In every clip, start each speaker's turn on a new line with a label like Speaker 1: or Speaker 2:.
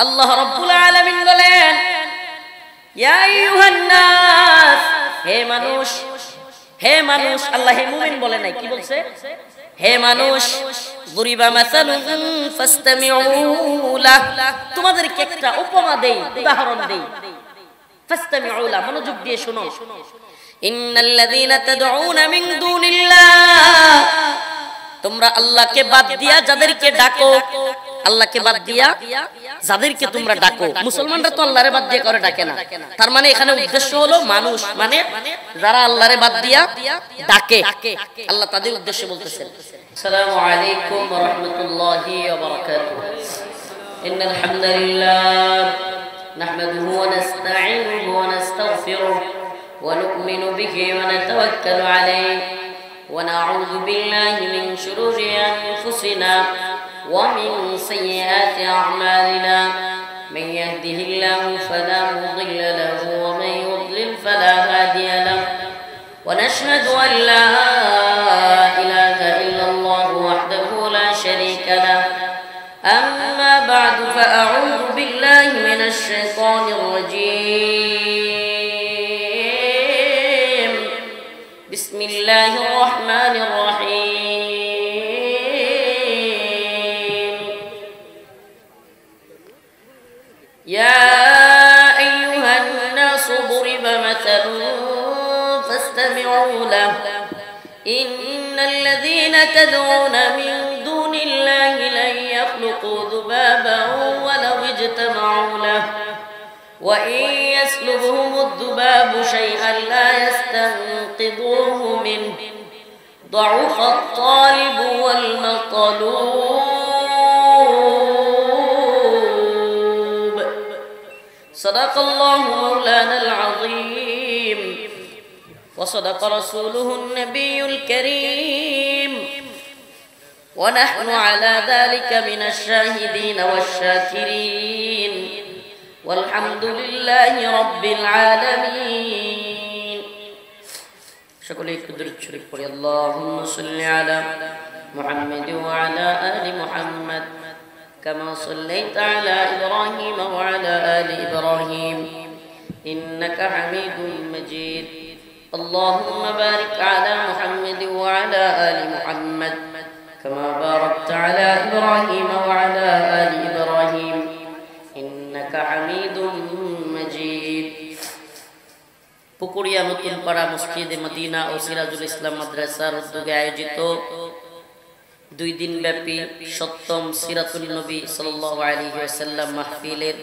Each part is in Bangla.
Speaker 1: আল্লাহ রাব্বুল আলামিন বলেন, ইয়া আইয়ুহান নাস, হে মানুষ, হে মানুষ। আল্লাহ হে মুমিন বলে নাই, কি বলছে? হে মানুষ, গুরিবা মাসালুন ফাসতামিউ লাহ, তোমাদেরকে একটা উপমা দেই, উদাহরণ দেই। ফাসতামিউ লাহ, মনোযোগ দিয়ে শুনো। ইন্নাল্লাযীনা তাদউনা মিন দুনিল্লাহ, তোমরা আল্লাহকে বাদ দিয়া যাদেরকে ডাকো, আল্লাহকে বাদ দিয়া যাদেরকে তোমরা ডাকো, মুসলমানরা তো আল্লাহরে বাদ দিয়ে করে ডাকে না। তার মানে এখানে উদ্দেশ্য হলো মানুষ, মানে যারা আল্লাহরে বাদ দিয়া ডাকে, আল্লাহ তাদের উদ্দেশ্যে বলতেছেন। আসসালামু আলাইকুম ওয়া রাহমাতুল্লাহি ওয়া বারাকাতুহু। ইন্নাল হামদুলিল্লাহ নাহমাদুহু ওয়া নাস্তাঈনুহু ওয়া নাস্তাগফিরুহু ওয়া নু'মিনু বিহি ওয়া নাতাওয়াক্কালু আলাইহি ওয়া না'উযু বিল্লাহি মিন শুরুরি আনফুসিনা ومن سيئات أعمالنا من يهده الله فلا مضل له ومن يضلل فلا هادي له ونشهد أن لا إله إلا الله وحده لا شريك له أما بعد فأعوذ بالله من الشيطان الرجيم بسم الله الرحمن الرحيم يا أيها الناس ضرب مثل فاستمعوا له إن الذين تدعون من دون الله لن يخلقوا ذبابا ولو اجتمعوا له وإن يسلبهم الذباب شيئا لا يستنقذوه منه ضعف الطالب والمطلوب صدق الله مولانا العظيم وصدق رسوله النبي الكريم ونحن على ذلك من الشاهدين والشاكرين والحمد لله رب العالمين شكرا لك شريف اللهم صل على محمد وعلى آل محمد كما صليت على إبراهيم وعلى آل إبراهيم إنك حميد مجيد اللهم بارك على محمد وعلى آل محمد كما باركت على إبراهيم وعلى آل إبراهيم إنك حميد مجيد পুকুরিয়া নতুন পাড়া মসজিদে মদিনা ও সিরাজুল ইসলাম মাদ্রাসার উদ্যোগে আয়োজিত 2 দিন ব্যাপী সপ্তম সিরাতুন নবী সাল্লাল্লাহু আলাইহি ওয়াসাল্লাম মাহফিলের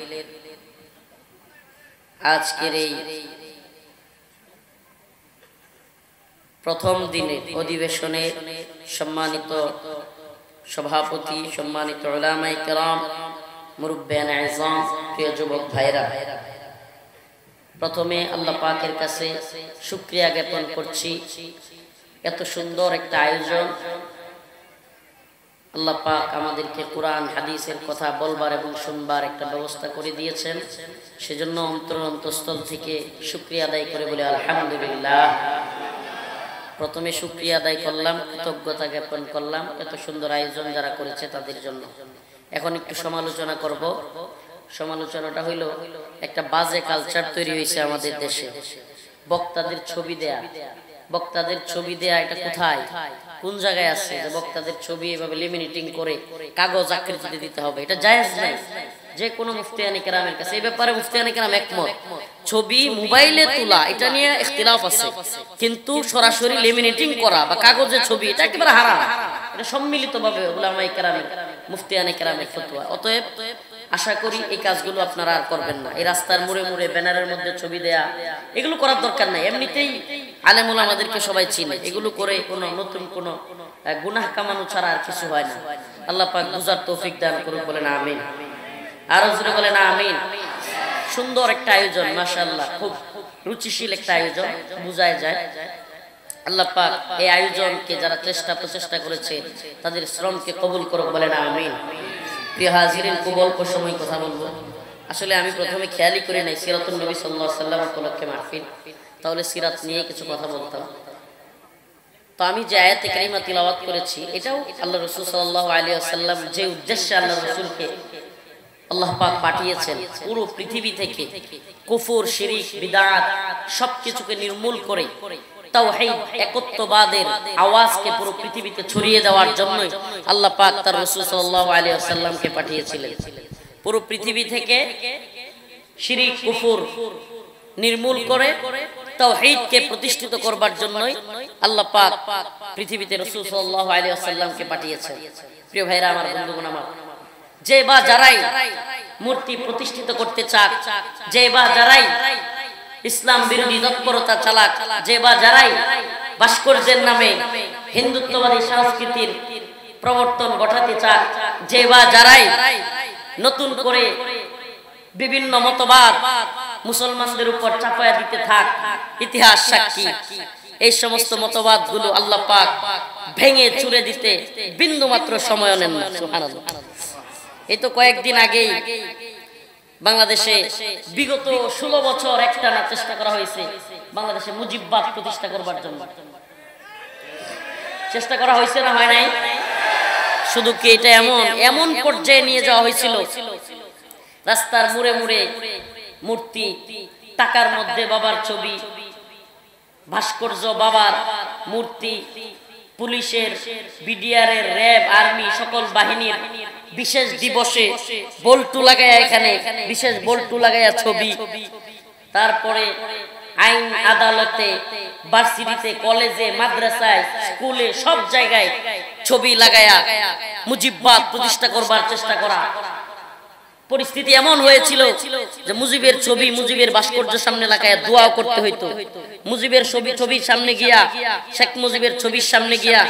Speaker 1: আজকের এই প্রথম দিনে অধিবেশনে সম্মানিত সভাপতি, সম্মানিত উলামায়ে কেরাম, মুরব্বিয়ান আযম, প্রিয় যুবক ভাইরা, প্রথমে আল্লাহ পাকের কাছে শুকরিয়া জ্ঞাপন করছি। এত সুন্দর একটা আয়োজন আল্লাহ পাক আমাদেরকে কোরআন হাদিসের কথা বলবার এবং শুনবার একটা ব্যবস্থা করে দিয়েছেন। সেজন্য অন্তঃস্থল থেকে শুকরিয়া আদায় করে বলে আলহামদুলিল্লাহ। প্রথমে শুকরিয়া আদায় করলাম, কৃতজ্ঞতা জ্ঞাপন করলাম এত সুন্দর আয়োজন যারা করেছে তাদের জন্য। এখন একটু সমালোচনা করব। সমালোচনাটা হইল, একটা বাজে কালচার তৈরি হয়েছে আমাদের দেশে, বক্তাদের ছবি দেয়া। বক্তাদের ছবি দেয়া এটা কোথায়, কোন জায়গায় আছে যে বক্তাদের ছবি এভাবে লেমিনেটিং করে কাগজ আকৃতিতে দিতে হবে? এটা জায়েজ নাই। যে কোনো মুফতিয়ানে কেরামের কাছে এই ব্যাপারে মুফতিয়ানে কেরাম একমত। ছবি মোবাইলে তোলা এটা নিয়ে ইখতিলাফ আছে, কিন্তু সরাসরি লেমিনেটিং করা বা কাগজে ছবি এটা একেবারে হারাম। এটা সম্মিলিতভাবে উলামায়ে কেরামের, মুফতিয়ানে কেরামের ফতোয়া। অতএব আশা করি এই কাজগুলো আপনারা আর করবেন না। এই রাস্তার মোড়ে মোড়ে ব্যানারের মধ্যে ছবি দেয়া এগুলো করার দরকার নাই। এমনিতেই আলেম ওলামাদেরকে সবাই চিনে। এগুলো করে কোনো নতুন কোনো গুনাহ কামানো ছাড়া আর কিছু হয় না। আল্লাহ পাক বুঝার তৌফিক দান করুন, বলেন আমিন। আরো জোরে বলেন আমিন। সুন্দর একটা আয়োজন, মাশাআল্লাহ, খুব রুচিশীল একটা আয়োজন, বোঝায় যায়। আল্লাহ পাক এই আয়োজনকে যারা প্রচেষ্টা করেছে তাদের শ্রমকে কবুল করুক, বলেন আমিন। প্রিয় হাজিরিন, খুব অল্প সময় কথা বলবো। আসলে আমি প্রথমে খেয়ালই করি নাই সিরাতুন নবী সাল্লাল্লাহু আলাইহি ওয়াসাল্লাম উপলক্ষে মাহফিল, তাহলে সিরাত নিয়ে কিছু কথা বলতাম। তো আমি যে আয়াতে কারিমা তিলাওয়াত করেছি এটাও আল্লাহ রাসূল সাল্লাল্লাহু আলাইহি ওয়াসাল্লাম যে উদ্দেশ্যে আল্লাহ রাসূলকে আল্লাহ পাক পাঠিয়েছেন পুরো পৃথিবী থেকে কুফর, শিরিক, বিদআত সবকিছুকে নির্মূল করে তাওহীদ, একত্ববাদের আওয়াজকে পুরো পৃথিবীতে ছড়িয়ে দেওয়ার জন্য আল্লাহ পাক তার রাসূল সাল্লাল্লাহু আলাইহি ওয়াসাল্লামকে পাঠিয়েছিলেন। পুরো পৃথিবী থেকে শিরিক, কুফর নির্মূল করে তাওহীদকে প্রতিষ্ঠিত করবার জন্যই আল্লাহ পাক পৃথিবীতে রাসূল সাল্লাল্লাহু আলাইহি ওয়াসাল্লামকে পাঠিয়েছেন। প্রিয় ভাইরা আমার, বন্ধুগণ আমার, যে বা যারাই মূর্তি প্রতিষ্ঠিত করতে চাক, যে বা যারাই ইসলাম বিরোধী তৎপরতা চালাক, যে বা যারাই ভাস্কর্যের নামে হিন্দুত্ববাদী সংস্কৃতির প্রবর্তন ঘটাতে চাক, যে বা যারাই নতুন করে বিভিন্ন মতবাদ মুসলমানদের উপর চাপায়া দিতে থাক, ইতিহাস সাক্ষী এই সমস্ত মতবাদগুলো আল্লাহ পাক ভেঙে চুরে দিতে বিন্দুমাত্র সময় নেন না। সুবহানাল্লাহ। এই তো কয়েকদিন আগেই বাংলাদেশে বিগত 16 বছর একটানা চেষ্টা করা হয়েছে বাংলাদেশে মুজিববাদ প্রতিষ্ঠা করবার জন্য। চেষ্টা করা হয়েছে না হয় নাই? শুধু কি এটা এমন পর্যায়ে নিয়ে যাওয়া হয়েছিল, রাস্তার মুড়ে মুড়ে মূর্তি, টাকার মধ্যে বাবার ছবি, ভাস্কর্য বাবার মূর্তি, পুলিশের, বিডিআরের, র্যাব, আর্মি সকল বাহিনীর বিশেষ দিবসে বল্টু লাগায়া, এখানে বিশেষ বল্টু লাগায়া ছবি, তারপরে আইন আদালতে, ভার্সিটিতে, কলেজে, মাদ্রাসায়, স্কুলে সব জায়গায় ছবি লাগায়া মুজিববাদ প্রতিষ্ঠা করবার চেষ্টা করা। পরিস্থিতি এমন হয়েছিল যে মুজিবের ছবি, মুজিবের ভাস্কর্য সামনে লাগায়া দোয়া করতে হইতো। মুজিবের ছবির সামনে গিয়া, শেখ মুজিবের ছবির সামনে গিয়া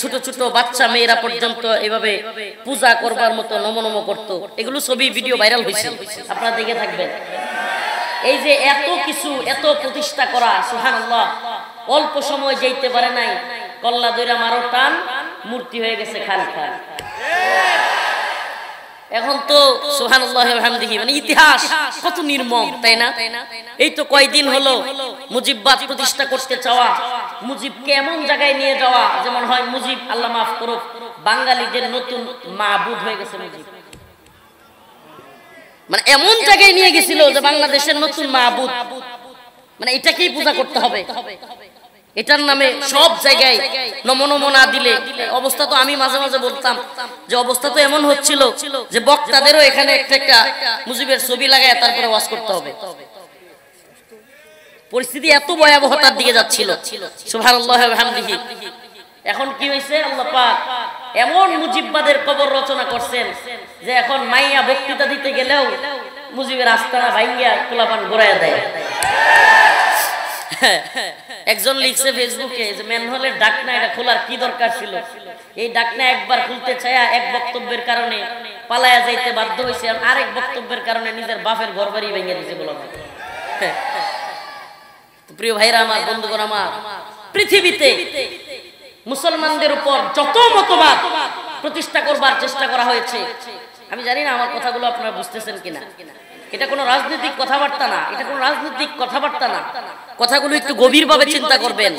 Speaker 1: ছোট ছোট বাচ্চা মেয়েরা পর্যন্ত এভাবে পূজা করবার মতো নমনম করত। এগুলো ছবি, ভিডিও ভাইরাল হয়েছে, আপনারা দেখে থাকবেন। এই যে এত কিছু, এত প্রতিষ্ঠা করা, সুবহানাল্লাহ, অল্প সময় যাইতে পারে নাই, কল্লা দইরা মারো টান, মূর্তি হয়ে গেছে খান খান। এখন তো সুবহানাল্লাহি ওয়া বিহামদিহি, মানে ইতিহাস কত নির্মম, তাই না? এই তো কয়দিন হলো মুজিববাদ প্রতিষ্ঠা করতে চাওয়া, মুজিবকে এমন জায়গায় নিয়ে যাওয়া যেমন হয় মুজিব, আল্লাহ মাফ করুক, বাঙালিদের নতুন মাবুদ হয়ে গেছে মুজিব। মানে এমন জায়গায় নিয়ে গেছিল যে বাংলাদেশের নতুন মাবুদ, মানে এটাকেই পূজা করতে হবে, এটার নামে সব জায়গায় নমনম না দিলে অবস্থা তো, আমি মাঝে মাঝে বলতাম যে অবস্থা তো এমন হচ্ছিল যে বক্তাদেরও এখানে একটা মুজিবের ছবি লাগায় তারপরে ওয়াজ করতে হবে। পরিস্থিতি এত ভয়াবহতার দিকে যাচ্ছিল। সুবহানাল্লাহি ওয়া বিহামদিহি। এখন কি হয়েছে, আল্লাহ পাক এমন মুজিববাদের কবর রচনা করছেন যে এখন মাইয়া বক্তৃতা দিতে গেলেও মুজিবের আস্তানা ভাঙ্গিয়া পোলাপান ঘোরাইয়া দেয়। একজন লিখছে ফেসবুকে যে ম্যানহোলের ডাকনা এটা খোলার কি দরকার ছিল, এই ডাকনা একবার খুলতে চাইয়া এক বক্তব্যের কারণে পালায়া যাইতে বাধ্য হয়েছে, আরেক বক্তব্যের কারণে নিজের বাপের ঘর বাড়ি ভেঙে দিয়েছে বলা হয়। প্রিয় ভাইরা আমার, বন্ধুগণ আমার, পৃথিবীতে মুসলমানদের উপর যত মতবাদ প্রতিষ্ঠা করবার চেষ্টা করা হয়েছে, আমি জানি না আমার কথাগুলো আপনারা বুঝতেছেন কিনা, এটা কোনো রাজনৈতিক কথাবার্তা না, এটা কোনো রাজনৈতিক কথাবার্তা না, কথাগুলো একটু গভীরভাবে চিন্তা করবেন।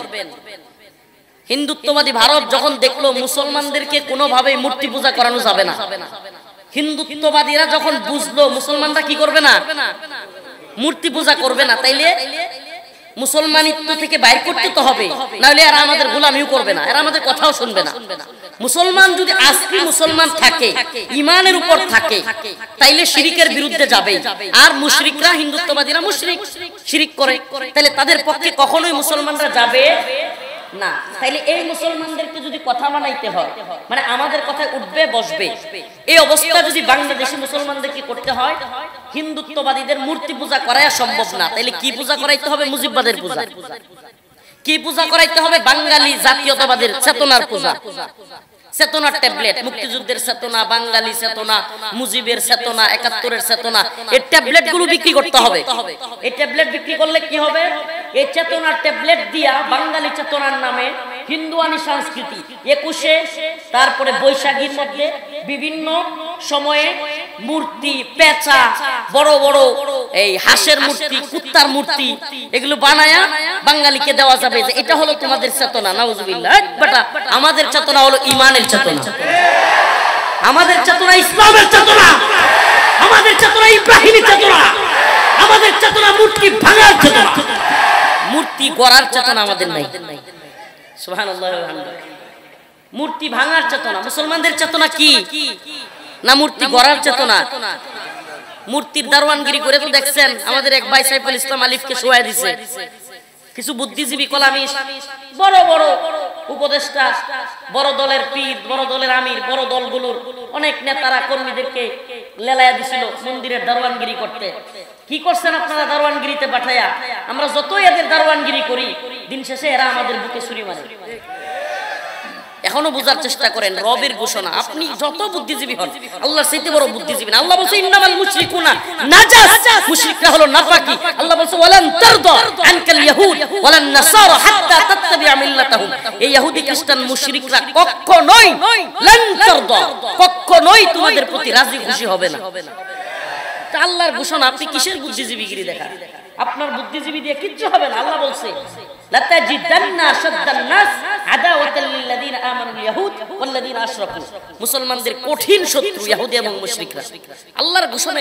Speaker 1: হিন্দুত্ববাদী ভারত যখন দেখলো মুসলমানদেরকে কোনোভাবেই মূর্তি পূজা করানো যাবে না, হিন্দুত্ববাদীরা যখন বুঝলো মুসলমানরা কি করবে না, মূর্তি পূজা করবে না, তাইলে মুসলমানিত্ব থেকে বাইর করতে তো হবে, নাহলে এরা আমাদের গোলামিও করবে না, এরা আমাদের কথাও শুনবে না। মুসলমান যদি আজকে মুসলমান থাকে, ইমানের উপর থাকে, তাইলে শিরিকের বিরুদ্ধে যাবে। আর মুশরিকরা, হিন্দুত্ববাদীরা মুশরিক, শিরিক করে, তাহলে তাদের পক্ষে কখনোই মুসলমানরা যাবে না। তাইলে এই মুসলমানদেরকে যদি কথা মানাইতে হয়, মানে আমাদের কথায় উঠবে বসবে, এই অবস্থা যদি বাংলাদেশি মুসলমানদেরকে করতে হয়, হিন্দুত্ববাদীদের মূর্তি পূজা করাই সম্ভব না। তাইলে কি পূজা করাইতে হবে? মুজিববাদের পূজা। কি পূজা করাইতে হবে? বাঙালি জাতীয়তাবাদের চেতনার পূজা। চেতনার ট্যাবলেট, মুক্তিযুদ্ধের চেতনা, বাঙালি চেতনা, মুজিবের চেতনা, ৭১-এর চেতনা, এই ট্যাবলেট গুলো বিক্রি করতে হবে। এই ট্যাবলেট বিক্রি করলে কি হবে? এই চেতনার ট্যাবলেট দিয়া বাঙালি চেতনার নামে হিন্দুয়ানি সংস্কৃতি ২১-এ, তারপরে বৈশাখীর মধ্যে বিভিন্ন সময়ে মূর্তি, পেঁচা, বড় বড় এই হাঁসের মূর্তি, কুত্তার মূর্তি, এগুলো বানায়া বাঙালিকে দেওয়া যাবে যে এটা হলো তোমাদের চেতনা। নাউজুবিল্লাহ। বেটা, আমাদের চেতনা হলো ইমানের চেতনা, আমাদের চেতনা ইসলামের চেতনা, আমাদের চেতনা ইব্রাহিমী চেতনা, আমাদের চেতনা মূর্তি ভাঙার চেতনা, মূর্তি গড়ার চেতনা আমাদের নাই। সুবহানাল্লাহ। মূর্তি ভাঙার চেতনা মুসলমানদের চেতনা কি? না মূর্তি গড়ার চেতনা? মূর্তির দারওয়ানগিরি করে তো দেখছেন আমাদের এক ভাই সাইফুল ইসলাম আলিফকে শোয়াই দিছে। কিছু বুদ্ধিজীবী কলামিস্ট, বড় বড় উপদেষ্টা, বড় দলের পীর, বড় দলের আমির, বড় দলগুলোর অনেক নেতারা কর্মীদেরকে লেলায়া দিছিল মন্দিরের দারওয়ানগিরি করতে। কি করছেন আপনারা দারওয়ানগিরিতে পাঠায়া? আমরা যতই এদের দারওয়ানগিরি করি, দিন শেষে এরা আমাদের বুকে ছুরি মারে। এখনো বোঝার চেষ্টা করেন রবের ঘোষণা। আপনি যত বুদ্ধিজীবী হন, আল্লাহর চাইতে বড় বুদ্ধিজীবী না। আল্লাহ বলছে ইন্নামাল মুশরিকুনা নাজাস, মুশরিকরা হলো নাপাকি। আল্লাহ বলছে ওয়ালান তারদা আনকাল ইয়াহুদ ওয়ালান নাসারা হাত্তা তাত্তাবি'a মিল্লাতাহুম। এই ইহুদি খ্রিস্টান মুশরিকরা কখনোই লান তারদা, কখনোই তোমাদের প্রতি রাজি খুশি হবে না। তা আল্লাহর ঘোষণা, আপনি কিসের বুদ্ধিজীবীগিরি দেখান? আপনার বুদ্ধিজীবী দিয়ে কিচ্ছু হবে না। আল্লাহ বলছে লাতাজিদান্না শাদ্দান নাস আদাওয়াতাল লিল্লাযিনা আমানুল ইয়াহুদ ওয়াল্লাযিনা আশরাকু। মুসলমানদের কঠিন শত্রু ইহুদি এবং মুশরিকরা। আল্লাহর ঘোষণা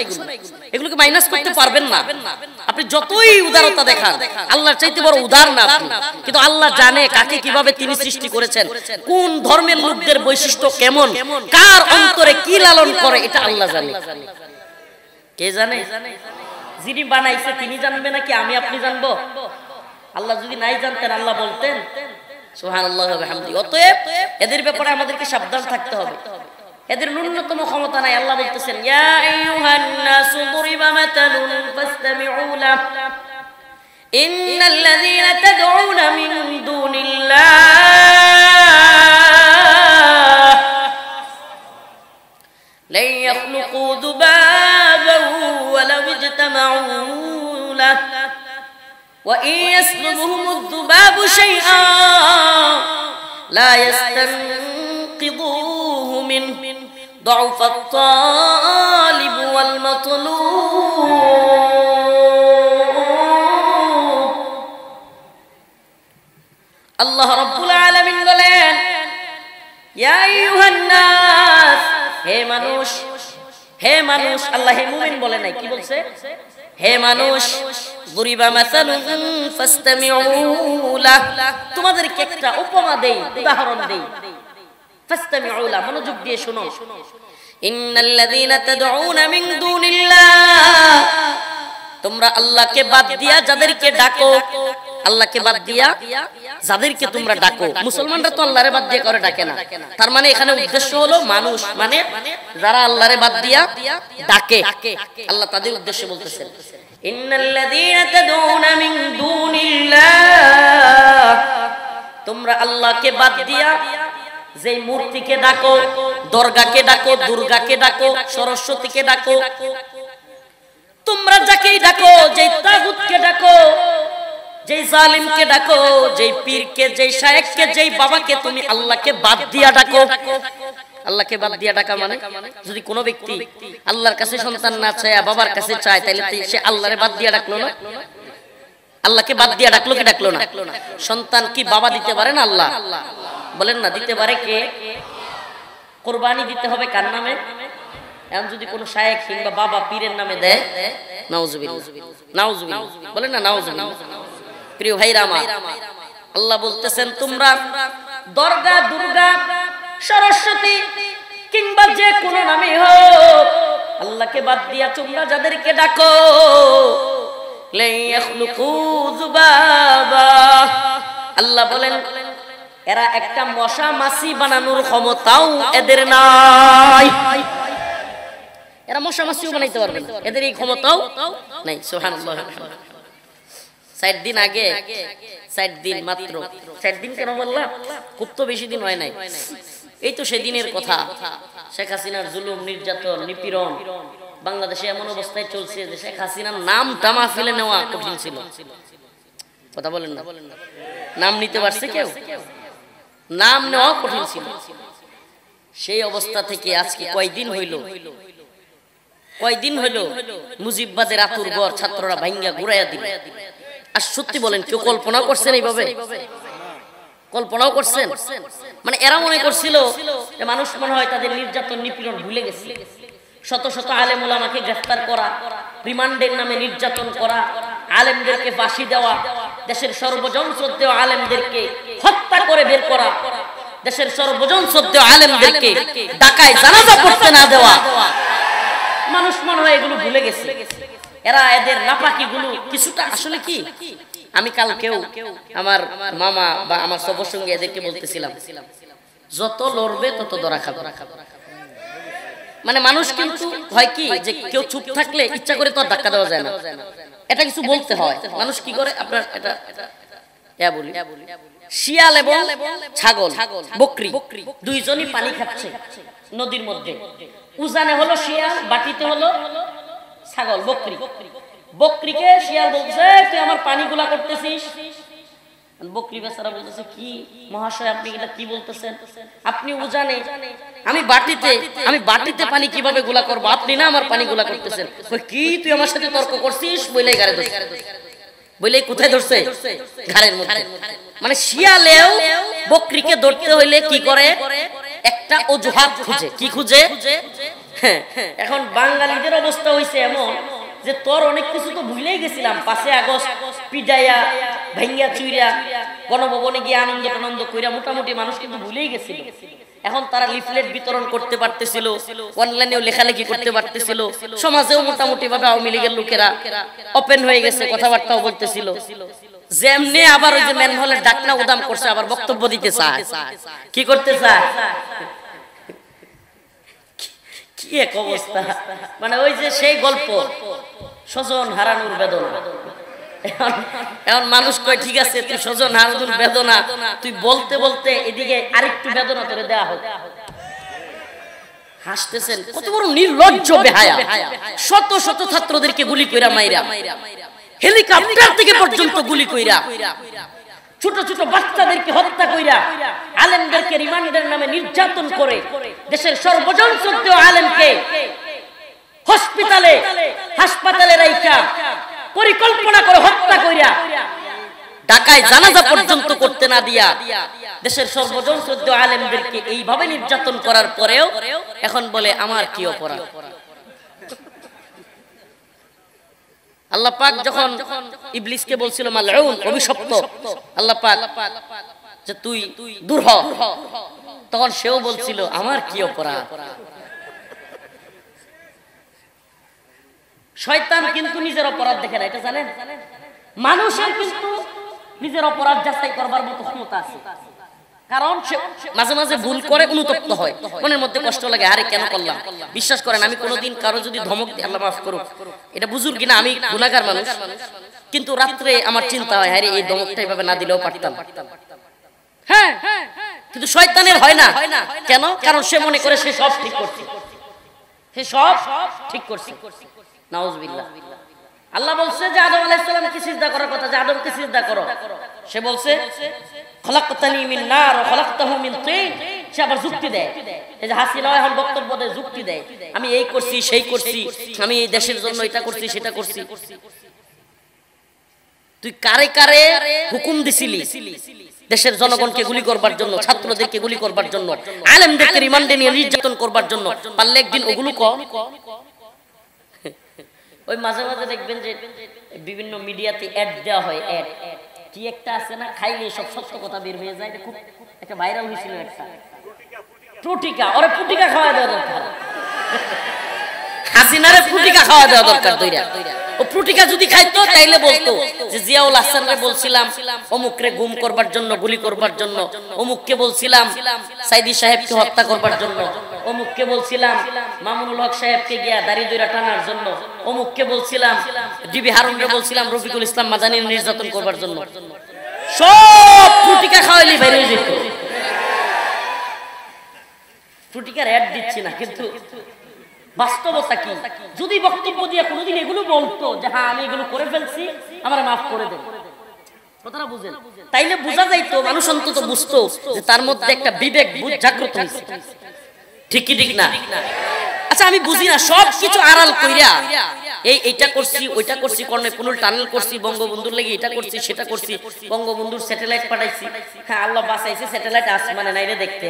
Speaker 1: এগুলোকে মাইনাস করতে পারবেন না। আপনি যতই উদারতা দেখান, আল্লাহর চাইতে বড় উদার না আপনি। কিন্তু আল্লাহ জানে কাকে কিভাবে তিনি সৃষ্টি করেছেন, কোন ধর্মের লোকদের বৈশিষ্ট্য কেমন, কার অন্তরে কি লালন করে, এটা আল্লাহ জানে। কে জানে? যিনি বানাইছে তিনি জানবে নাকি আমি আপনি জানবো? আল্লাহ যদি নাই জানতেন আল্লাহ বলতেন? সুবহানাল্লাহ ওয়া বিহামদিহি। অতএব এদের ব্যাপারে আমাদেরকে সাবধান থাকতে হবে। এদের ন্যূনতম ক্ষমতা নাই। আল্লাহ বলতেছেন ইয়া আইয়ুহান নাসু দুরিবা মাতালুন ফাসতামিউ লাহ ইন্নাল্লাযীনা তাদউনা মিন দুনিল্লাহ লা ইয়াখলুকু দুবাবান ওয়ালাউ ইজতামাউ লাহ وَإِن يَسْلُبْهُمُ الذُّبَابُ شَيْئًا لَا يَسْتَنقِذُوهُ مِنْهُ ضَعُفَ الطَّالِبُ وَالْمَطْلُوبُ। আল্লাহ রাব্বুল আলামিন বলেন ইয়া আইয়ুহান নাস, হে মানুষ, হে মানুষ। আল্লাহ হে মুমিন বলে নাই, কি বলছে? হে মানুষ, দুরিবা মাসালুন ফাসতামিউ লাহ, তোমাদেরকে একটা উপমা দেই, উদাহরণ দেই। ফাসতামিউ লাহ, মনোযোগ দিয়ে শোনো। ইন্নাল্লাযীনা তাদউনা মিন দুনিল্লাহ, তোমরা আল্লাহকে বাদ দিয়া যাদেরকে ডাকো, আল্লাহকে বাদ দিয়া যাদেরকে তোমরা ডাকো। মুসলমানরা তো আল্লাহরে বাদ দিয়ে করে ডাকে না। তার মানে এখানে উদ্দেশ্য হলো মানুষ, মানে যারা আল্লাহরে বাদ দিয়া ডাকে, আল্লাহ তাদের উদ্দেশ্যে বলতেছেন ইন্নাল্লাযীনা তাদউনা মিন দুনিল্লাহ, তোমরা আল্লাহকে বাদ দিয়া যেই মূর্তিকে ডাকো, দরগাকে ডাকো, দুর্গাকে ডাকো, সরস্বতীকে ডাকো, তোমরা যাকেই ডাকো, যেই তাগুতকে ডাকো, যেই জালিমকে ডাকো, যেই পীরকে, যেই শায়েখকে, যেই বাবাকে তুমি আল্লাহকে বাদ দিয়া ডাকো। আল্লাহকে বাদ দিয়া ডাকা মানে যদি কোনো ব্যক্তি আল্লাহর কাছে সন্তান না চায়, বাবার কাছে চায়, তাহলে সে আল্লাহরে বাদ দিয়া ডাকলো না? আল্লাহকে বাদ দিয়া ডাকলো কি ডাকলো না? সন্তান কি বাবা দিতে পারে না? আল্লাহ বলেন না, দিতে পারে কে? কুরবানি দিতে হবে কার নামে? এখন যদি কোনো শায়েখ কিংবা বাবা পীরের নামে দেয়, নাউজুবিল্লাহ, নাউজুবিল্লাহ, বলেন না নাউজুবিল্লাহ। প্রিয় ভাইরা আমার, আল্লাহ বলতেছেন তোমরা দরগা, দুর্গা, সরস্বতী কিংবা যে কোনো নামে হোক, আল্লাহকে বাদ দিয়া তোমরা যাদেরকে ডাকো, লা ইয়াখলুকু যুবাবা, আল্লাহ বলেন এরা একটা মশা মাছি বানানোর ক্ষমতাও এদের নাই। এরা মশা মাছিও বানাইতে পারবে না, এদের এই ক্ষমতাও নাই। সুবহানাল্লাহ। 60 দিন আগে, 60 দিন মাত্র, 60 দিন কেন বললাম? খুব তো বেশি দিন হয় নাই। এই তো সেদিনের কথা। শেখ হাসিনার জুলুম, নির্যাতন, নিপীড়ন বাংলাদেশে এমন অবস্থায় চলছে যে শেখ হাসিনার নাম টামা ফেলে নেওয়া কঠিন ছিল। কথা বলেন না? নাম নিতে পারছে কেউ? নাম নেওয়া কঠিন ছিল। সেই অবস্থা থেকে আজকে কয়দিন হইল, কয়দিন হইল মুজিববাদের আতুর ঘর ছাত্ররা ভাঙ্গা ঘুরাইয়া দিল। আর সত্যি বলেন, কেউ কল্পনা করছেন এইভাবে? কল্পনাও করছেন? মানে এরা মনে করছিল যে মানুষ মনে হয় তাদের নির্যাতন, নিপীড়ন ভুলে গেছে, শত শত আলেম ওলামাকে গ্রেফতার করা, রিমান্ডের নামে নির্যাতন করা, আলেমদেরকে ফাঁসি দেওয়া, দেশের সর্বজন শ্রদ্ধেয় আলেমদেরকে হত্যা করে বের করা, দেশের সর্বজন শ্রদ্ধেয় আলেমদেরকে ঢাকায় জানাজা পড়তে না দেওয়া। মানুষ মনে হয় এগুলো ভুলে গেছে। এরা এদের নাপাকিগুলো কিছুটা আসলে কি, আমি কালকেও আমার মামা বা আমার সবার সঙ্গে এদেরকে বলতেছিলাম, যত লড়বে তত ধরা খাবে। মানে মানুষ কিন্তু হয় কি যে কেউ চুপ থাকলে ইচ্ছা করে তো আর ধাক্কা দেওয়া যায় না, এটা কিছু বলতে হয়। মানুষ কি করে, আপনার এটা বলি, শিয়াল এবং ছাগল, বকরি, দুইজনই পানি খাচ্ছে নদীর মধ্যে। উজানে হলো শিয়াল, বাটিতে হলো ছাগল, বকরি। বকরিকে শিয়াল বলছে তুই আমার পানিগুলা করতেছিস। বকরি বেচারা বলতেছে কি মহাশয় আপনি এটা কি বলতেছেন, আপনি উজানে, আমি বাটিতে পানি কিভাবে গুলা করবো, আপনি না আমার পানি গুলা করতেছেন। কি তুই আমার সাথে তর্ক করছিস বলেই গাড়ি ধরছে, বলেই কোথায় ধরছে, ঘাড়ের মধ্যে। মানে শিয়ালেও বকরিকে ধরতে হইলে কি করে, একটা অজুহাত খুঁজে। কি খুঁজে? এখন বাঙালিদের অবস্থা হইছে এমন যে তোর অনেক কিছু তো ভুলেই গেছিলাম, 5 আগস্ট পিডাইয়া ভাঙ্গা চুইরা গণভবনে গিয়ে আনন্দ কইরা মোটামুটি মানুষ কিন্তু ভুলেই গেছিল। এখন তারা লিফলেট বিতরণ করতে পারতেছিল, অনলাইনেও লেখালেখি করতে পারতেছিল, সমাজেও মোটামুটি ভাবে আওয়ামী লীগের লোকেরা ওপেন হয়ে গেছে, কথাবার্তাও বলতেছিল। যেমনি আবার ওই যে ম্যানহোলের ডাকনা উদাম করছে, আবার বক্তব্য দিতে চায়। কি করতে চায়? কি এক অবস্থা! মানে ওই যে সেই গল্প, স্বজন হারানোর বেদনা। এখন মানুষ কয় ঠিক আছে তুই স্বজন হারানোর বেদনা তুই বলতে বলতে এদিকে আরেকটু বেদনা তোরে দেয়া হোক। হাসতেছেন, কত বড় নির্লজ্জ বেহায়া! শত শত ছাত্রদেরকে গুলি কইরা মাইরা, হেলিকপ্টার থেকে পর্যন্ত গুলি কইরা, ছোট ছোট বাচ্চাদেরকে হত্যা কইরা, আলেমদেরকে রিমান্ডের নামে নির্যাতন করে, দেশের সর্বজন শ্রদ্ধেয় আলেমকে হাসপাতালে রাইখা পরিকল্পনা করে হত্যা কইরা, ঢাকায় জানাজা পর্যন্ত করতে না দিয়া, দেশের সর্বজন শ্রদ্ধেয় আলেমদেরকে এইভাবে নির্যাতন করার পরেও এখন বলে আমার কি অপরাধ। আল্লাহ পাক যখন ইবলিসকে বলছিল মালউন, অভিশপ্ত, আল্লাহ পাক যে তুই দূর হ, তখন সেও বলছিল আমার কি অপরাধ। শয়তান কিন্তু নিজের অপরাধ দেখে না, এটা জানেন? মানুষের কিন্তু নিজের অপরাধ যাচাই করবার মতো ক্ষমতা আছে, কারণ সে মাঝে মাঝে ভুল করে, অনুতপ্ত হয়, মনের মধ্যে কষ্ট লাগে, আরে কেন করলাম। বিশ্বাস করেন আমি কোনোদিন কারো যদি ধমক দিই, আল্লাহ মাফ করুক, এটা বুঝুর কিনা আমি গুনাহগার মানুষ, কিন্তু রাত্রে আমার চিন্তা হয় আরে এই ধমকটা এইভাবে না দিলেও পারতাম। হ্যাঁ, কিন্তু শয়তানের হয় না। কেন? কারণ সে মনে করে সে সব ঠিক করছে, সে সব ঠিক করছে। নাউজুবিল্লাহ। আল্লাহ বলছে যে আদম আলাইহিস সালামকে সিজদা করার কথা, যে আদমকে সিজদা করো, সে বলছে খলাকতানি মিন নার ওয়া খলাকতাহু মিন তিন। সে আবার যুক্তি দেয়, এই যে হাসিনা এখন বক্তব্য দেয়, যুক্তি দেয়, আমি এই করছি সেই করছি, আমি এই দেশের জন্য এটা করছি সেটা করছি। তুই কারে কারে হুকুম দিছিলি দেশের জনগণকে গুলি করবার জন্য, ছাত্রদেরকে গুলি করবার জন্য, আলেমদেরকে রিমান্ডে নিয়ে নির্যাতন করবার জন্য, পারলে একদিন ওগুলো কম। ওই মাঝে মাঝে দেখবেন যে বিভিন্ন মিডিয়াতে অ্যাড দেওয়া হয়, অ্যাড কি একটা আছে না, খাইলে সব সত্য কথা বের হয়ে যায়, খুব একটা ভাইরাল হয়েছিল একটা প্রটিকা, ওরে প্রটিকা খাওয়া দেওয়া দরকার, হাসিনারে প্রটিকা খাওয়া দেওয়া দরকার। ও প্রটিকা যদি খাইতো তাইলে বলতো যে জিয়াউল হাসানরে বলছিলাম অমুকরে গুম করবার জন্য, গুলি করবার জন্য, অমুককে বলছিলাম সাইদি সাহেবকে হত্যা করবার জন্য, অমুককে বলছিলাম মামুনুল হক সাহেবকে গিয়া দাড়ি দইরা টানার জন্য, অমুককে বলছিলাম ডিবি হারুনরে বলছিলাম রফিকুল ইসলাম মাদানির নির্যাতন করবার জন্য। সব প্রটিকা খাওয়াইলি বাইরে হয়ে যেত। প্রটিকার অ্যাড দিচ্ছি না, কিন্তু বাস্তবতা কি, যদি বক্তব্য দিয়ে কোনোদিন এগুলো বলতো যে হ্যাঁ আমি এগুলো করে ফেলছি, আমার মাফ করে দেন, কথাটা বুঝেন, তাইলে বোঝা যাইতো, মানুষ অন্তত বুঝতো যে তার মধ্যে একটা বিবেক বুঝ জাগ্রত হয়েছে। ঠিক কি ঠিক না? আচ্ছা আমি বুঝি না, সব কিছু আড়াল কইরা এইটা করছি ওইটা করছি, কর্ণফুলী টানেল করছি, বঙ্গবন্ধুর লাগি এটা করছি সেটা করছি, বঙ্গবন্ধুর স্যাটেলাইট পাঠাইছি, হ্যাঁ আল্লাহ বাঁচাইছে, স্যাটেলাইট আসমানে নাই রে দেখতে।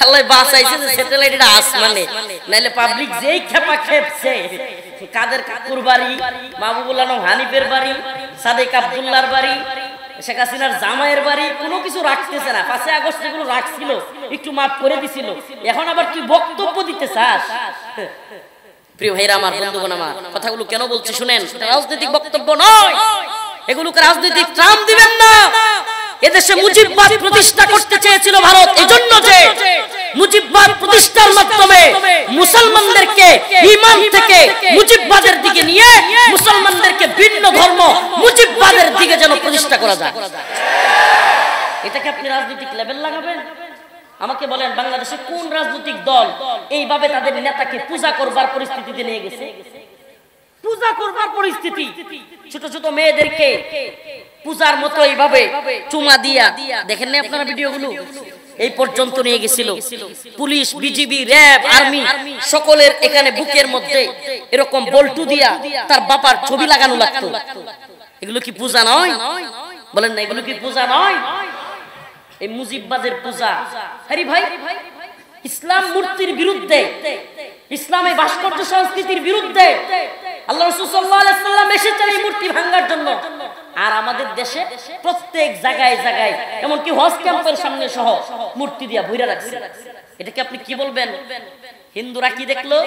Speaker 1: আল্লাহ বাঁচাইছে যে স্যাটেলাইট এটা আসমানে, নাইলে পাবলিক যেই খেপা খেপছে, কাদের কাকুর বাড়ি, মাহবুবুল আলম হানিফের বাড়ি, সাদেক আব্দুল্লাহর বাড়ি, শেখ হাসিনার জামাইয়ের বাড়ি, কোনো কিছু রাখতেছে না। 5 আগস্ট যেগুলো রাখছিল একটু মাফ করে দিছিল, এখন আবার তুই বক্তব্য দিতে চাস? প্রিয় ভাইরা আমার, বন্ধুগণ আমার, কথাগুলো কেন বলছি শুনেন। রাজনৈতিক বক্তব্য নয়, এগুলোকে রাজনৈতিক ট্রাম দিবেন না। এদেশে মুজিববাদ প্রতিষ্ঠা করতে চেয়েছিল ভারত, এজন্য যে মুজিববাদ প্রতিষ্ঠার মাধ্যমে মুসলমানদেরকে ঈমান থেকে মুজিববাদের দিকে নিয়ে মুসলমানদেরকে ভিন্ন ধর্ম মুজিববাদের দিকে যেন প্রতিষ্ঠা করা যায়। এটাকে আপনি রাজনৈতিক লেভেল লাগাবেন? আমাকে বলেন, বাংলাদেশে কোন রাজনৈতিক দল এইভাবে তাদের নেতাকে পূজা করবার পরিস্থিতিতে নিয়ে গেছে? পূজা করবার পরিস্থিতি, ছোট ছোট মেয়েদেরকে পূজার মতো এইভাবে চুমা দিয়া, দেখেন না আপনারা ভিডিওগুলো, এই পর্যন্ত নিয়ে গেছিল। পুলিশ, বিজিবি, র‍্যাব, আর্মি সকলের এখানে বুকের মধ্যে এরকম বল্টু দিয়া তার বাবার ছবি লাগানো লাগতো। এগুলো কি পূজা নয়? বলেন না, এগুলো কি পূজা নয়? এই মুজিববাদের পূজা। আরে ভাই, ইসলাম মূর্তির বিরুদ্ধে, ইসলামী ভাস্কর্য সংস্কৃতির বিরুদ্ধে। আল্লাহ রাসূল সাল্লাল্লাহু আলাইহি ওয়াসাল্লাম এসেছেন এই মূর্তি ভাঙার জন্য। আর আমাদের দেশে প্রত্যেক জায়গায় জায়গায়, এমনকি হজ ক্যাম্পের সামনে সহ মূর্তি দিয়া ভইরা রাখছে। এটাকে আপনি কি বলবেন? হিন্দুরা কি দেখলো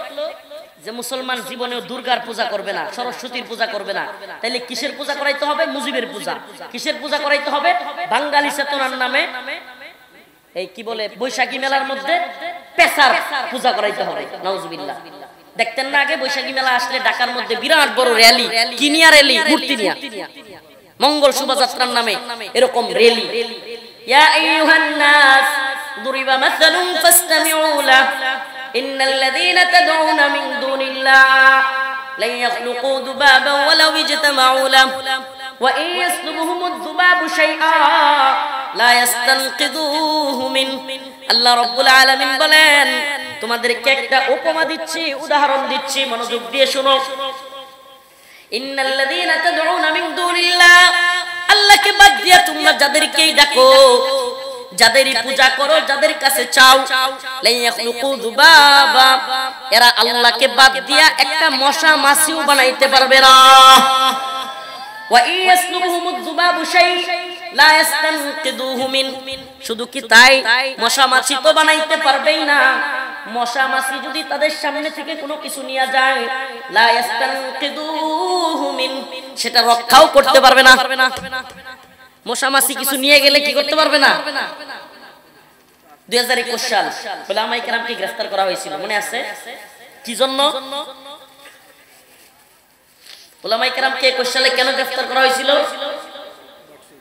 Speaker 1: যে মুসলমান জীবনেও দুর্গার পূজা করবে না, সরস্বতীর পূজা করবে না, তাইলে কিসের পূজা করাইতে হবে? মুজিবের পূজা। কিসের পূজা করাইতে হবে? বাঙালি চেতনার নামে এই কি বলে বৈশাখী মেলার মধ্যে পেশার পূজা করাইতে হবে। নাউজুবিল্লাহ। দেখতেন না আগে বৈশাখী মেলা আসলে ঢাকার মধ্যে বিরাট বড় র্যালি, কিনিয়া র্যালি, মূর্তি নিয়া, মঙ্গল শোভাযাত্রার নামে এরকম র্যালি। ইয়া আইয়ুহান নাস দুরিবা মাসালুন ফাসতামিউ লাহু ইন্নাল্লাযীনা তাদউনা মিন দুনিল্লাহ লা ইয়াখলুকু দুবাban ওয়ালাউ ইজতামাউ লাহু ওয়া ইন ইয়াসলুবহুমুদ দুবাবু শাইআ লা ইস্তানকিযুহু মিন। আল্লাহ রাব্বুল আলামিন বলেন, তোমাদেরকে একটা উপমা দিচ্ছি, উদাহরণ দিচ্ছি, মনোযোগ দিয়ে শোনো। ইন্নাল্লাযীনা তাদউনা মিন দুনিল্লাহ, আল্লাহকে বাদ দিয়ে তোমরা যাদেরকেই ডাকো, যাদেরই পূজা করো, যাদের কাছে চাও, লা ইয়াখলুকু যুবাবা, এরা আল্লাহকে বাদ দিয়া একটা মশা মাছিও বানাইতে পারবে না। ওয়া ইয়াসলুবহুমুয যুবাবু শাই লা ইস্তানকিদুহু মিন। শুধু কি তাই, মশা মাছি তো বানাইতে পারবেই না, মশা মাছি যদি তাদের সামনে থেকে কোনো কিছু নিয়ে যায়, লা ইস্তানকিদুহু মিন, সেটা রক্ষাও করতে পারবে না। মশা মাছি কিছু নিয়ে গেলে কি করতে পারবে না? 2021 সাল উলামায়ে কেরামকে গ্রেফতার করা হয়েছিল, মনে আছে? কি জন্য? উলামায়ে কেরামকে 21 সালে কেন গ্রেফতার করা হয়েছিল?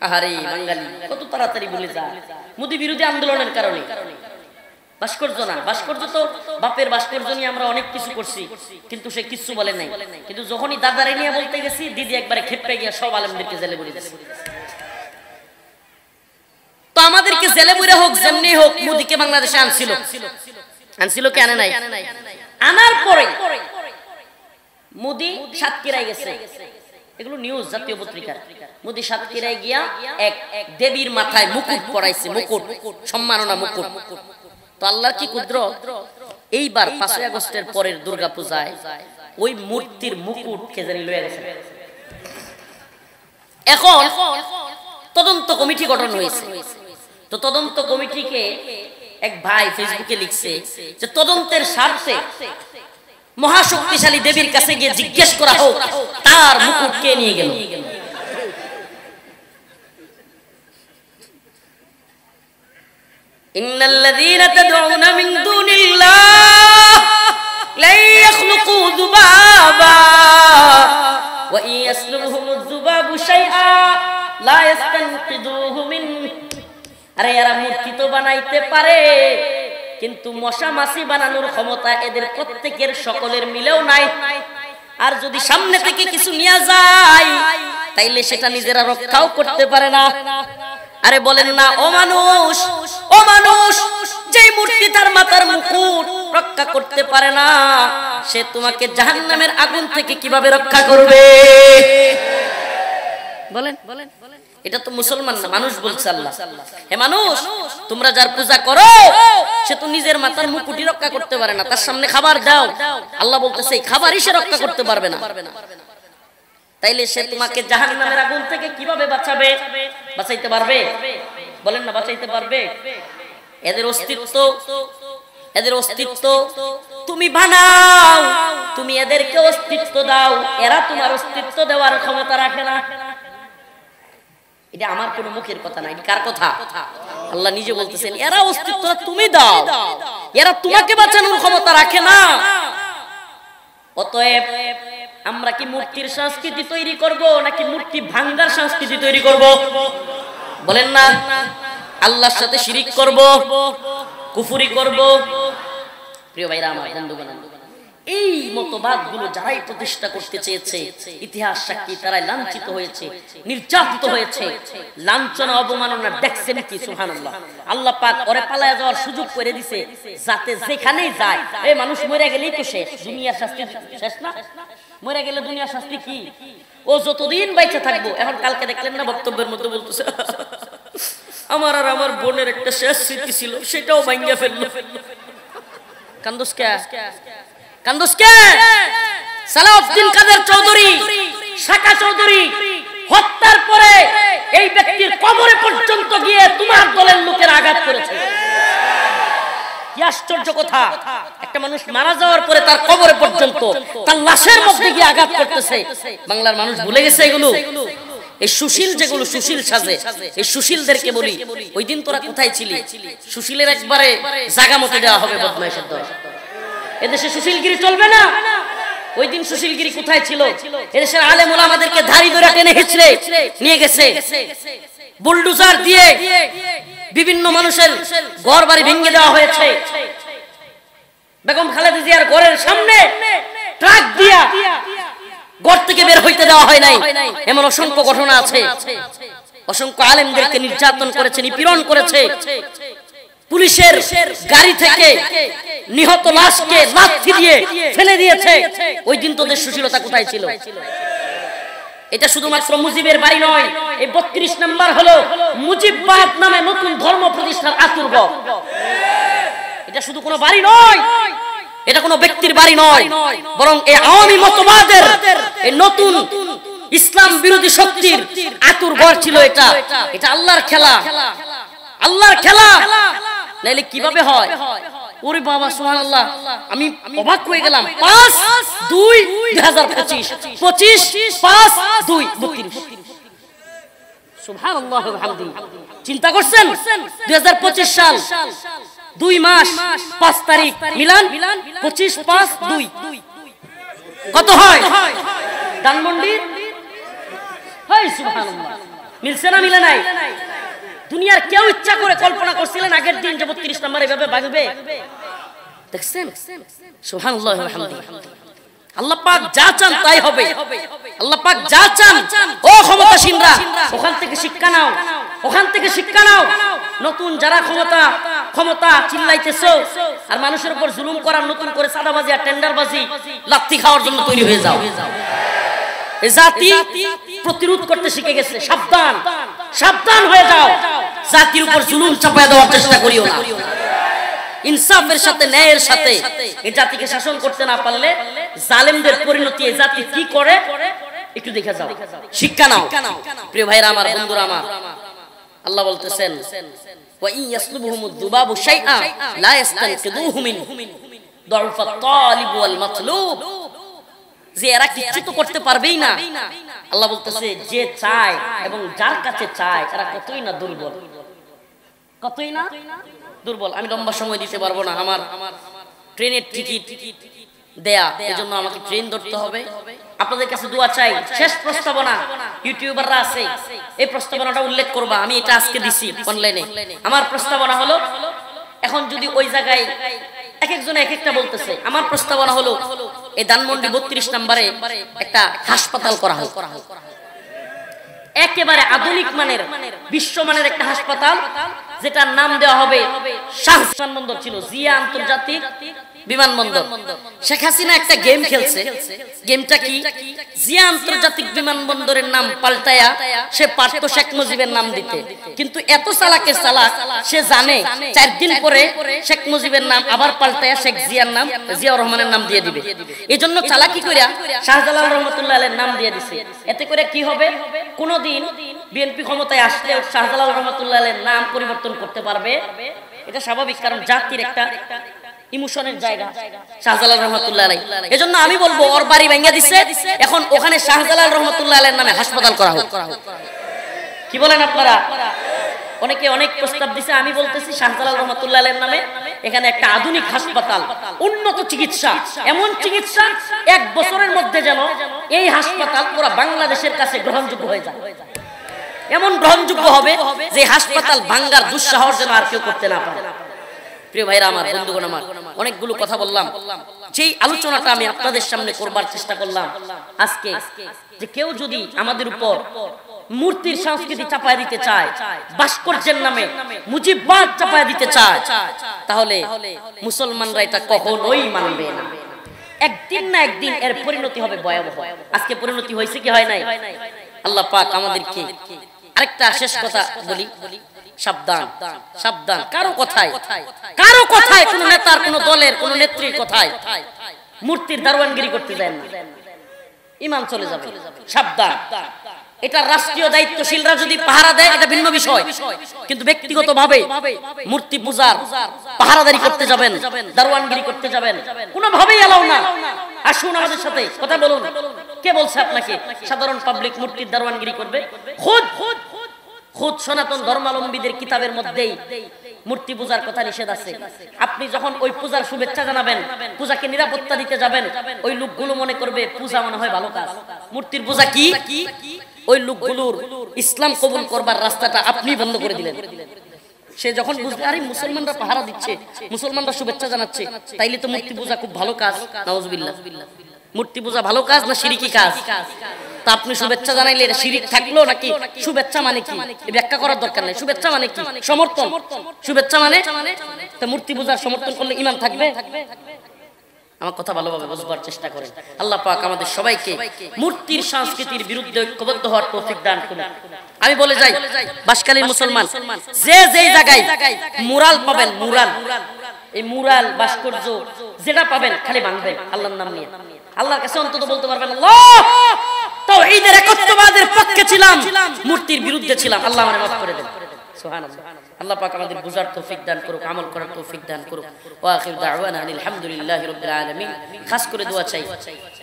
Speaker 1: আহারে বাঙালি কত তাড়াতাড়ি ভুলে যায়। মোদি বিরোধী আন্দোলনের কারণে। ভাস্কর্য না, ভাস্কর্য তো বাপের ভাস্কর্য নিয়ে আমরা অনেক কিছু করছি, কিন্তু সে কিছু বলে নাই। কিন্তু যখনই দাদারে নিয়ে বলতে গেছি, দিদি একবারে খেপে গিয়ে সব আলেমদেরকে জেলে ভরে দিয়েছে। তো আমাদেরকে জেলে ভরে হোক, যেমনি হোক, মোদিকে বাংলাদেশে আনছিল। আনছিল কি আনে নাই? আনার পরে মোদি সাতক্ষীরায় গেছে, এগুলো নিউজ, জাতীয় পত্রিকা। মোদি সাতক্ষীরায় গিয়া এক দেবীর মাথায় মুকুট পরাইছে, মুকুট, সম্মাননা মুকুট। তো আল্লাহর কি কুদরত, এইবার 5 আগস্টের পরের দুর্গা পূজায় ওই মূর্তির মুকুট কে জানি লয়ে গেছে। এখন তদন্ত কমিটি গঠন হয়েছে। তো তদন্ত কমিটিকে এক ভাই ফেসবুকে লিখছে যে তদন্তের স্বার্থে মহাশক্তিশালী দেবীর কাছে গিয়ে জিজ্ঞেস করা হোক তার মুকুট কে নিয়ে গেল। ইন্নাল্লাযীনা তাদউনা মিন দুনিল্লাহ লা ইয়াখলুকু যুবাবা ওয়া ইয়াসলুবহুমুয যুবাবু শাইআ লা ইস্তানকিদুহু মিন। আরে এরা মূর্তি তো বানাইতে পারে, কিন্তু মশা মাছি বানানোর ক্ষমতা এদের প্রত্যেকের সকলের মিলেও নাই। আর যদি সামনে থেকে কিছু নিয়ে যায়, তাইলে সেটা নিজেরা রক্ষাও করতে পারে না। আরে বলেন না, ও মানুষ, ও মানুষ, যেই মূর্তি তার মাথার মুকুট রক্ষা করতে পারে না, সে তোমাকে জাহান্নামের আগুন থেকে কিভাবে রক্ষা করবে? বলেন। এটা তো মুসলমান না, মানুষ বলছে আল্লাহ। হে মানুষ, তোমরা যার পূজা করো সে তো নিজের মাথার মুকুটি রক্ষা করতে পারে না, তার সামনে খাবার দাও, আল্লাহ বলতেছে এই খাবারই সে রক্ষা করতে পারবে না। তাইলে সে তোমাকে জাহান্নামের আগুন থেকে কিভাবে বাঁচাবে? বাঁচাইতে পারবে? বলেন না, বাঁচাইতে পারবে? এদের অস্তিত্ব তুমি বানাও, তুমি এদেরকে অস্তিত্ব দাও, এরা তোমার অস্তিত্ব দেওয়ার ক্ষমতা রাখে না। এটা আমার কোনো মুখের কথা না, এটা কার কথা? আল্লাহ নিজে বলতেছেন এরা অস্তিত্ব তুমি দাও, এরা তোমাকে বাঁচানোর ক্ষমতা রাখে না। অতএব আমরা কি মূর্তির সংস্কৃতি তৈরি করব নাকি মূর্তি ভাঙ্গার সংস্কৃতি তৈরি করব? বলেন না। আল্লাহর সাথে শিরিক করব, কুফরি করব? প্রিয় ভাইরা আমার, বন্ধুগণ, এই মতবাদগুলো যারাই প্রতিষ্ঠা করতে চেয়েছে ইতিহাস সাক্ষী তারাই লাঞ্ছিত হয়েছে, নির্যাতিত হয়েছে। লাঞ্ছনা অবমাননা দেখছেন কি? সুবহানাল্লাহ। আল্লাহ পাক ওরে পালায়া যাওয়ার সুযোগ করে দিয়েছে, যাতে যেখানেই যায় এই মানুষ মরে গেলেই তো শেষ, দুনিয়ার শাস্তি শেষ না? মরে গেলে দুনিয়ার শাস্তি কি? ও যতদিন বাইচে থাকবো। এখন কালকে দেখলেন না বক্তব্যের মধ্যে বলতেছে আমার আর আমার বোনের একটা শেষ স্মৃতি ছিল, সেটাও ভাঙ্গা ফেললো। কান্দোস কে? কান্দোস কে? সালাউদ্দিন কাদের চৌধুরী, শাকা চৌধুরী হত্যার পরে এই ব্যক্তির কবরে পর্যন্ত গিয়ে তোমার দলের লোকের আঘাত করেছে। কি আশ্চর্য কথা! একটা মানুষ মারা যাওয়ার পরে তার কবরে পর্যন্ত তার লাশের মধ্যে গিয়ে আঘাত করতেছে। বাংলার মানুষ ভুলে গেছে এগুলো। এই সুশীল যেগুলো সুশীল সাজে, এই সুশীলদেরকে বলি ওই দিন তোরা কোথায় ছিলি? সুশীলের একবারে জায়গা মতো দেওয়া হবে বদমাইশের দল। এদেশে সুশীলগিরি চলবে না। ওই দিন সুশীলগিরি কোথায় ছিল? এদেশের আলেম ওলামাদেরকে ধাড়ি ধরে টেনে হিঁচড়ে নিয়ে গেছে, বুলডোজার দিয়ে বিভিন্ন মানুষের ঘর বাড়ি ভেঙে দেওয়া হয়েছে। বেগম খালেদা জিয়ার ঘরের সামনে ট্রাক দিয়া ঘর থেকে বের হইতে দেওয়া হয় নাই। এমন অসংখ্য ঘটনা আছে। অসংখ্য আলেমদেরকে নির্যাতন করেছে, নিপীড়ন করেছে। পুলিশের গাড়ি থেকে নিহত লাশকে লাথি দিয়ে ফেলে দিয়েছে। ওই দিন তোদের সুশীলতা কোথায় ছিল? এটা শুধুমাত্র মুজিবের বাড়ি নয়, এই ৩২ নম্বর হলো মুজিববাদ নামে নতুন ধর্ম প্রতিষ্ঠার আতুরঘর। এটা শুধু কোনো বাড়ি নয়, এটা কোনো ব্যক্তির বাড়ি নয়, বরং এই আওয়ামী মতবাদের এই নতুন ইসলাম বিরোধী শক্তির আতুরঘর ছিল। এটা এটা আল্লাহর খেলা, আল্লাহর খেলা। নাইলে কিভাবে হয়? ওরে বাবা, সুবহানাল্লাহ, আমি অবাক হয়ে গেলাম। ৫-২-২০২৫, ২৫-৫-২-৩২। সুবহানাল্লাহ ওয়া বিহামদিহি। চিন্তা করছেন ২০২৫ সাল ২ মাস ৫ তারিখ মিলান ২৫-৫-২ কত হয়? ধানমন্ডি। হাই সুবহানাল্লাহ, মিলছে না মিলে নাই? দুনিয়ার কেউ ইচ্ছা করে কল্পনা করছিলেন আগের দিন যে ৩২ নম্বর এভাবে ভাঙবে? দেখছেন? সুবহানাল্লাহ ওয়া বিহামদিহি। আল্লাহ পাক যা চান তাই হবে। আল্লাহ পাক যা চান, ও ক্ষমতাসীনরা ওখান থেকে শিক্ষা নাও, ওখান থেকে শিক্ষা নাও। নতুন যারা ক্ষমতা চিল্লাইতেছো আর মানুষের উপর জুলুম করার, নতুন করে সাদাবাজি আর টেন্ডারবাজি লাত্তি খাওয়ার জন্য তৈরি হয়ে যাও। এই জাতি প্রতিরোধ করতে শিখে গেছে। সাবধান, সাবধান হয়ে যাও। জাতির উপর জুলুম চাপায় দেওয়ার চেষ্টা করিও না। ইনসাফের সাথে, ন্যায়ের সাথে এই জাতিকে শাসন করতে না পারলে জালেমদের পরিণতি এই জাতি কি করে একটু দেখে যাও, শিক্ষা নাও। প্রিয় ভাইরা আমার, বন্ধুরা আমার, আল্লাহ বলতেছেন ওয়া ইন ইয়াসলুবহুমুদ দুবাবু শাইআ লা ইস্তানকিদুহু মিন দুআফাত তালিব ওয়াল মাতলুব। যে এরা কিচ্ছু তো করতে পারবেই না। আল্লাহ বলতেছে যে চায় এবং যার কাছে চায় এরা কতই না দুর্বল, কতই না দুর্বল। আমি লম্বা সময় দিতে পারবো না, আমার ট্রেনের টিকিট দেয়া, এজন্য আমাকে ট্রেন ধরতে হবে। আপনাদের কাছে দোয়া চাই। শেষ প্রস্তাবনা, ইউটিউবাররা আছে, এই প্রস্তাবনাটা উল্লেখ করবা। আমি এটা আজকে দিছি অনলাইনে। আমার প্রস্তাবনা হলো, এখন যদি ওই জায়গায় এক একজনে এক একটা বলতেছে, আমার প্রস্তাবনা হলো এই ধানমন্ডি ৩২ নম্বরে একটা হাসপাতাল করা হোক, একেবারে আধুনিক মানের, বিশ্বমানের একটা হাসপাতাল, যেটার নাম দেওয়া হবে শাহ বিমানবন্দর ছিল জিয়া আন্তর্জাতিক বিমানবন্দর। শেখ হাসিনা একটা গেম খেলছে। গেমটা কি? জিয়া আন্তর্জাতিক বিমানবন্দরের নাম পাল্টায়া সে পারত শেখ মুজিবের নাম দিতে, কিন্তু এত চালাকের চালাক সে জানে 4 দিন পরে শেখ মুজিবের নাম আবার পাল্টায়া শেখ জিয়ার নাম, জিয়াউর রহমানের নাম দিয়ে দিবে। এই জন্য চালাকি কইরা শাহজালাল রহমাতুল্লাহ আলাইহির নাম দিয়ে দিছে। এতে করে কি হবে? কোনদিন বিএনপি ক্ষমতায় আসলে শাহজালাল রহমাতুল্লাহ আলাইহির নাম পরিবর্তন করতে পারবে? এটা স্বাভাবিক, কারণ জাতির একটা ইমোশনের জায়গা শাহজালাল রহমাতুল্লাহ আলাইহি। এজন্য আমি বলবো ওর বাড়ি ভেঙে দিছে, এখন ওখানে শাহজালাল রহমাতুল্লাহ আলাইহির নামে হাসপাতাল করা হোক। কি বলেন আপনারা? অনেকে অনেক প্রস্তাব দিছে, আমি বলতেছি শাহজালাল রহমাতুল্লাহ আলাইহির নামে এখানে একটা আধুনিক হাসপাতাল, উন্নত চিকিৎসা, এমন চিকিৎসা 1 বছরের মধ্যে যেন এই হাসপাতাল পুরো বাংলাদেশের কাছে গ্রহণযোগ্য হয়ে যায়। এমন গ্রহণযোগ্য হবে যে হাসপাতাল ভাঙ্গার দুঃসাহস যেন আর কেউ করতে না পারে। প্রিয় ভাইরা আমার, বন্ধুগণ আমার, অনেকগুলো কথা বললাম। যেই আলোচনাটা আমি আপনাদের সামনে করবার চেষ্টা করলাম আজকে, যে কেউ যদি আমাদের উপর মূর্তির সংস্কৃতি চাপায় দিতে চায়, ভাস্কর্যের নামে মুজিববাদ চাপায় দিতে চায়, তাহলে মুসলমানরা এটা কখনোই মানবে না। একদিন না একদিন এর পরিণতি হবে ভয়াবহ। আজকে পরিণতি হয়েছে কি হয় নাই? আল্লাহ পাক আমাদেরকে আরেকটা শেষ কথা বলি, সাবধান সাবধান। কারো কথায় কোন নেতার, কোন দলের, কোন নেত্রীর কথায় মূর্তির দারোয়ানগিরি করতে যায় না, ঈমান চলে যাবে। সাবধান। এটা রাষ্ট্রীয় দায়িত্বশীলরা যদি পাহারা দেয় এটা ভিন্ন বিষয়, কিন্তু ব্যক্তিগতভাবে মূর্তি পূজার পাহারাদারি করতে যাবেন, দারোয়ানগিরি করতে যাবেন, কোনোভাবেই এলাও না। আসুন আমাদের সাথে কথা বলুন। কে বলছে আপনাকে সাধারণ পাবলিক মূর্তির দারোয়ানগিরি করবে? খুদ সনাতন ধর্মাবলম্বীদের কিতাবের মধ্যেই মূর্তি পূজার কথা নিষেধ আছে। আপনি যখন ওই পূজার শুভেচ্ছা জানাবেন, পূজাকে নিরাপত্তা দিতে যাবেন, ওই লোকগুলো মনে করবে পূজা মনে হয় ভালো কাজ। মূর্তির পূজা কি? ওই লোকগুলোর ইসলাম কবুল করবার রাস্তাটা আপনি বন্ধ করে দিলেন। সে যখন বুঝবে আরে মুসলমানরা পাহারা দিচ্ছে, মুসলমানরা শুভেচ্ছা জানাচ্ছে, তাইলে তো মূর্তি পূজা খুব ভালো কাজ। নাউজুবিল্লাহ। মূর্তি পূজা ভালো কাজ না শিরকি কাজ? তা আপনি শুভেচ্ছা জানাইলে এটা শিরিক থাকলো নাকি? শুভেচ্ছা মানে কি ব্যাখ্যা করার দরকার নেই। শুভেচ্ছা মানে কি? সমর্থন। শুভেচ্ছা মানে তা মূর্তি পূজার সমর্থন করলে ঈমান থাকবে? আমার কথা ভালোভাবে বুঝবার চেষ্টা করেন। আল্লাহ পাক আমাদের সবাইকে মূর্তির সংস্কৃতির বিরুদ্ধে ঐক্যবদ্ধ হওয়ার তৌফিক দান করুন। আমি বলে যাই, বাসকালীর মুসলমান যে জায়গায় মুরাল পাবেন, মুরাল, এই মুরাল ভাস্কর্য যেটা পাবেন খালি ভাঙবেন আল্লাহর নাম নিয়ে। আল্লাহর কাছে অন্তত বলতে পারবেন আল্লাহ তাওহীদের একত্ববাদের পক্ষে ছিলাম, মূর্তির বিরুদ্ধে ছিলাম, আল্লাহ আমারে মাফ করে দেন। সুবহানাল্লাহ। আল্লাহ পাক আমাদের বুঝার তৌফিক দান করুক, আমল করার তৌফিক দান করুক। ওয়া আখিরু দাওয়ানা আলহামদুলিল্লাহি রাব্বিল আলামিন। খাস করে দোয়া চাই।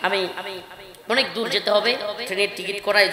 Speaker 1: আমি অনেক দূর যেতে হবে, ট্রেনের টিকিট করাই